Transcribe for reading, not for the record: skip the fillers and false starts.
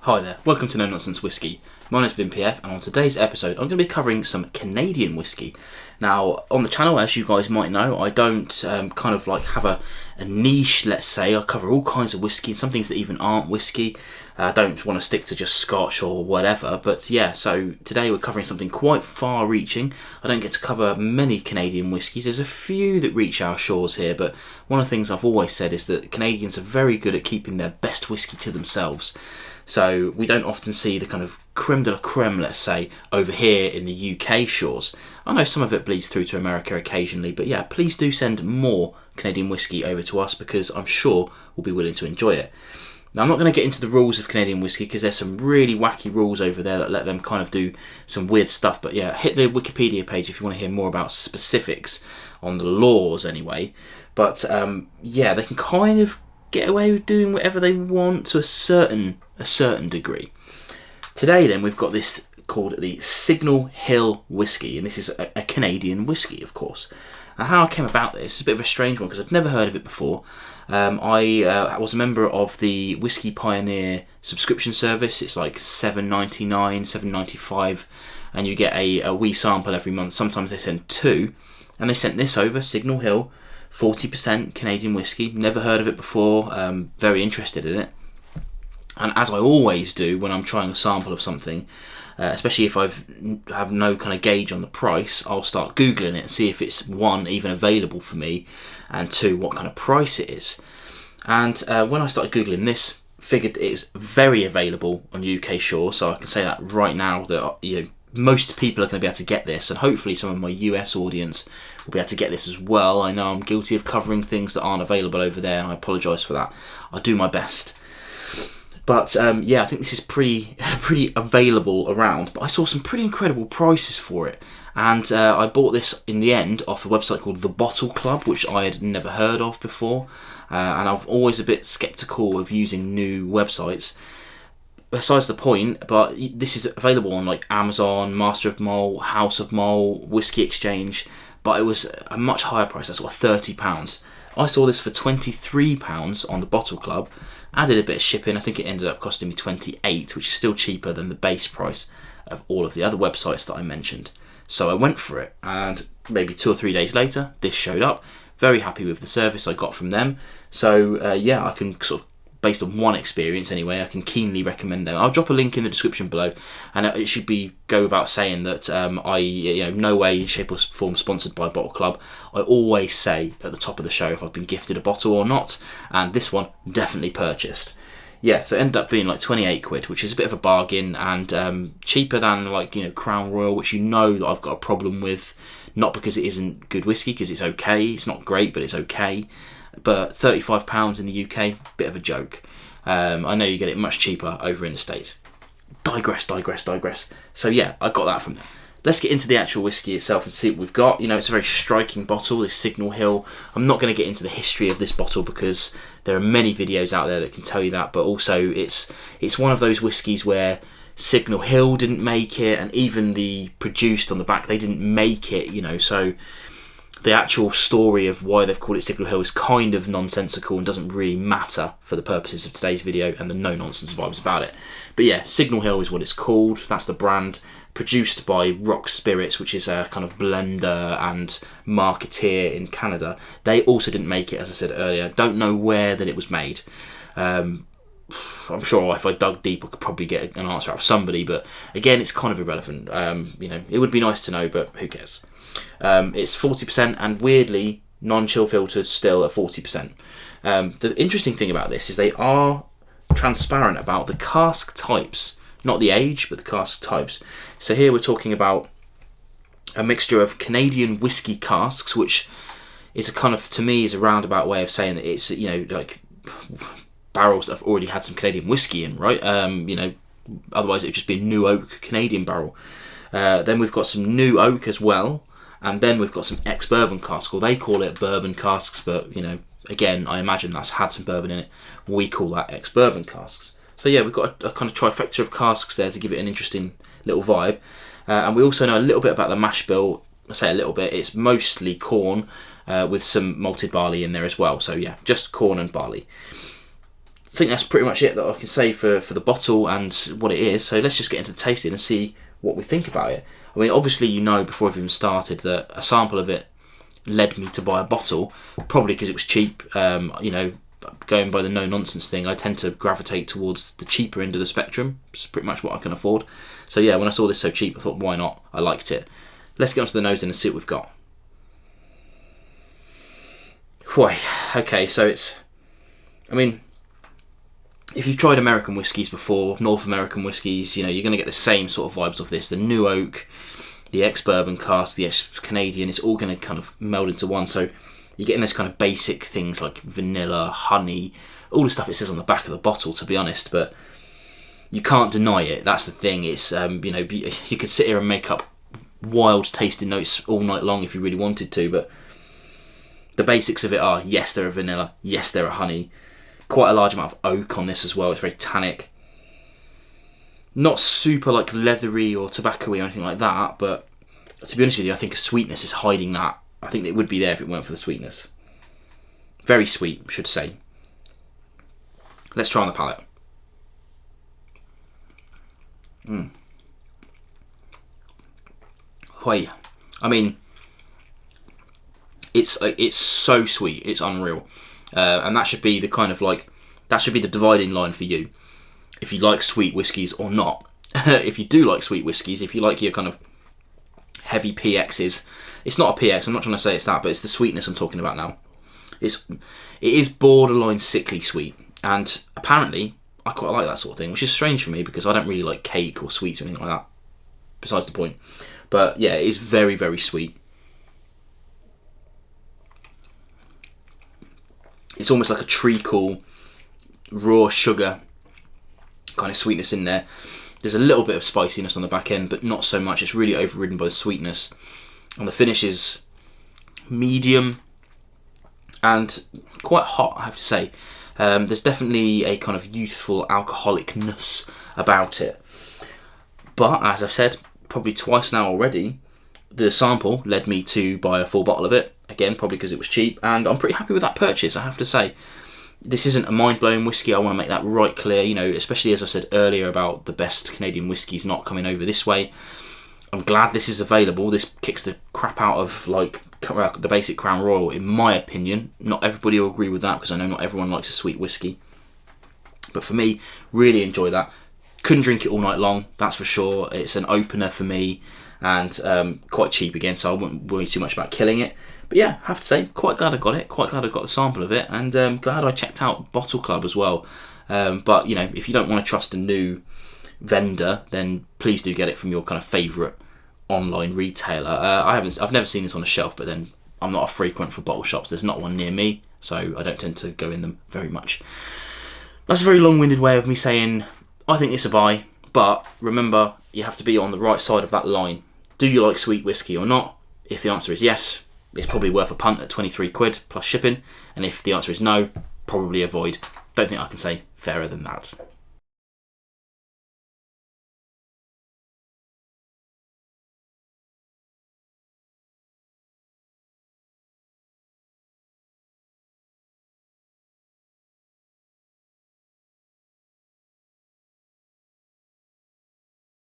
Hi there, welcome to No Nonsense Whiskey. My name is Vin PF, and on today's episode I'm going to be covering some Canadian whiskey. Now, on the channel, as you guys might know, I don't have a niche, let's say. I cover all kinds of whiskey and some things that even aren't whiskey. I don't want to stick to just Scotch or whatever, but yeah, so today we're covering something quite far-reaching. I don't get to cover many Canadian whiskies. There's a few that reach our shores here, but one of the things I've always said is that Canadians are very good at keeping their best whiskey to themselves. So we don't often see the kind of creme de la creme, let's say, over here in the UK shores. I know some of it bleeds through to America occasionally, but yeah, please do send more Canadian whiskey over to us because I'm sure we'll be willing to enjoy it. Now, I'm not going to get into the rules of Canadian whiskey because there's some really wacky rules over there that let them kind of do some weird stuff. But yeah, hit the Wikipedia page if you want to hear more about specifics on the laws anyway. But yeah, they can kind of get away with doing whatever they want to a certain degree. Today then we've got this called the Signal Hill Whisky, and this is a Canadian whisky, of course. And how I came about this is a bit of a strange one because I'd never heard of it before. I was a member of the Whiskey Pioneer subscription service. It's like $7.99, $7.95, and you get a wee sample every month. Sometimes they send two, and they sent this over, Signal Hill, 40% Canadian whisky. Never heard of it before. Very interested in it. And as I always do when I'm trying a sample of something, especially if I have no kind of gauge on the price, I'll start Googling it and see if it's one, even available for me, and two, what kind of price it is. And when I started Googling this, figured it was very available on UK shores, so I can say that right now that most people are going to be able to get this, and hopefully some of my US audience will be able to get this as well. I know I'm guilty of covering things that aren't available over there, and I apologise for that. I'll do my best. But yeah, I think this is pretty available around. But I saw some pretty incredible prices for it. And I bought this in the end off a website called The Bottle Club, which I had never heard of before. And I'm always a bit sceptical of using new websites. Besides the point, but this is available on like Amazon, Master of Malt, House of Malt, Whiskey Exchange. But it was a much higher price. That's what, £30. I saw this for £23 on The Bottle Club. Added a bit of shipping. I think it ended up costing me $28, which is still cheaper than the base price of all of the other websites that I mentioned. So I went for it, and maybe 2 or 3 days later, this showed up. Very happy with the service I got from them. So yeah, I can sort of, based on one experience anyway, I can keenly recommend them. I'll drop a link in the description below, and it should go without saying that I no way, shape or form sponsored by Bottle Club. I always say at the top of the show if I've been gifted a bottle or not, and this one definitely purchased. Yeah, so it ended up being like 28 quid, which is a bit of a bargain, and cheaper than like Crown Royal, which that I've got a problem with, not because it isn't good whiskey, because it's okay. It's not great, but it's okay. But £35 in the UK, bit of a joke. I know you get it much cheaper over in the States. Digress. So yeah, I got that from them. Let's get into the actual whiskey itself and see what we've got. It's a very striking bottle, this Signal Hill. I'm not going to get into the history of this bottle because there are many videos out there that can tell you that, but also it's one of those whiskies where Signal Hill didn't make it, and even the produced on the back, they didn't make it, so the actual story of why they've called it Signal Hill is kind of nonsensical and doesn't really matter for the purposes of today's video and the no-nonsense vibes about it. But yeah, Signal Hill is what it's called. That's the brand, produced by Rock Spirits, which is a kind of blender and marketeer in Canada. They also didn't make it, as I said earlier. Don't know where that it was made. I'm sure if I dug deep, I could probably get an answer out of somebody, but again, it's kind of irrelevant. It would be nice to know, but who cares? It's 40%, and weirdly, non-chill filtered still at 40%. The interesting thing about this is they are transparent about the cask types, not the age, but the cask types. So here we're talking about a mixture of Canadian Whisky Casks, which is a kind of, to me, is a roundabout way of saying that it's like barrels that have already had some Canadian whiskey in, right? Otherwise it would just be a New Oak Canadian barrel. Then we've got some New Oak as well. And then we've got some ex-bourbon casks. Well, they call it bourbon casks, but, again, I imagine that's had some bourbon in it. We call that ex-bourbon casks. So, yeah, we've got a kind of trifecta of casks there to give it an interesting little vibe. And we also know a little bit about the mash bill. I say a little bit. It's mostly corn with some malted barley in there as well. So, yeah, just corn and barley. I think that's pretty much it that I can say for the bottle and what it is. So let's just get into the tasting and see what we think about it. I mean, obviously, you know, before I've even started, that a sample of it led me to buy a bottle, probably because it was cheap. You know, going by the no nonsense thing, I tend to gravitate towards the cheaper end of the spectrum. It's pretty much what I can afford. So yeah, when I saw this so cheap, I thought, why not? I liked it. Let's get onto the nose and see what we've got. Whew. Okay, so it's, I mean, if you've tried American whiskies before, North American whiskies, you know, you're going to get the same sort of vibes of this. The New Oak, the ex-Bourbon Casks, the ex-Canadian, it's all going to kind of meld into one. So you're getting those kind of basic things like vanilla, honey, all the stuff it says on the back of the bottle, to be honest. But you can't deny it. That's the thing. It's, you know, you could sit here and make up wild tasting notes all night long if you really wanted to. But the basics of it are, yes, they're a vanilla. Yes, they're a honey. Quite a large amount of oak on this as well. It's very tannic. Not super like leathery or tobacco-y or anything like that, but to be honest with you, I think a sweetness is hiding that. I think it would be there if it weren't for the sweetness. Very sweet, I should say. Let's try on the palate. Hoy. I mean, it's so sweet. It's unreal. And that should be the kind of like, that should be the dividing line for you. If you like sweet whiskies or not. If you do like sweet whiskies, if you like your kind of heavy PXs, it's not a PX, I'm not trying to say it's that, but it's the sweetness I'm talking about now. It is borderline sickly sweet, and apparently I quite like that sort of thing, which is strange for me because I don't really like cake or sweets or anything like that, besides the point. But yeah, it is very, very sweet. It's almost like a treacle, raw sugar kind of sweetness in there. There's a little bit of spiciness on the back end, but not so much. It's really overridden by the sweetness. And the finish is medium and quite hot, I have to say. There's definitely a kind of youthful alcoholicness about it. But, as I've said probably twice now already, the sample led me to buy a full bottle of it. Again, probably because it was cheap, and I'm pretty happy with that purchase, I have to say. This isn't a mind-blowing whiskey, I want to make that right clear, you know, especially as I said earlier about the best Canadian whiskies not coming over this way. I'm glad this is available. This kicks the crap out of, like, the basic Crown Royal, in my opinion. Not everybody will agree with that, because I know not everyone likes a sweet whiskey. But for me, really enjoy that. Couldn't drink it all night long, that's for sure. It's an opener for me, and quite cheap again, so I wouldn't worry too much about killing it. But yeah, I have to say, quite glad I got it, quite glad I got the sample of it, and glad I checked out Bottle Club as well. But, you know, if you don't want to trust a new vendor, then please do get it from your kind of favourite online retailer. I've never seen this on a shelf, but then I'm not a frequent for bottle shops. There's not one near me, so I don't tend to go in them very much. That's a very long-winded way of me saying, I think it's a buy, but remember, you have to be on the right side of that line. Do you like sweet whiskey or not? If the answer is yes, it's probably worth a punt at 23 quid plus shipping, and if the answer is no, probably avoid. Don't think I can say fairer than that.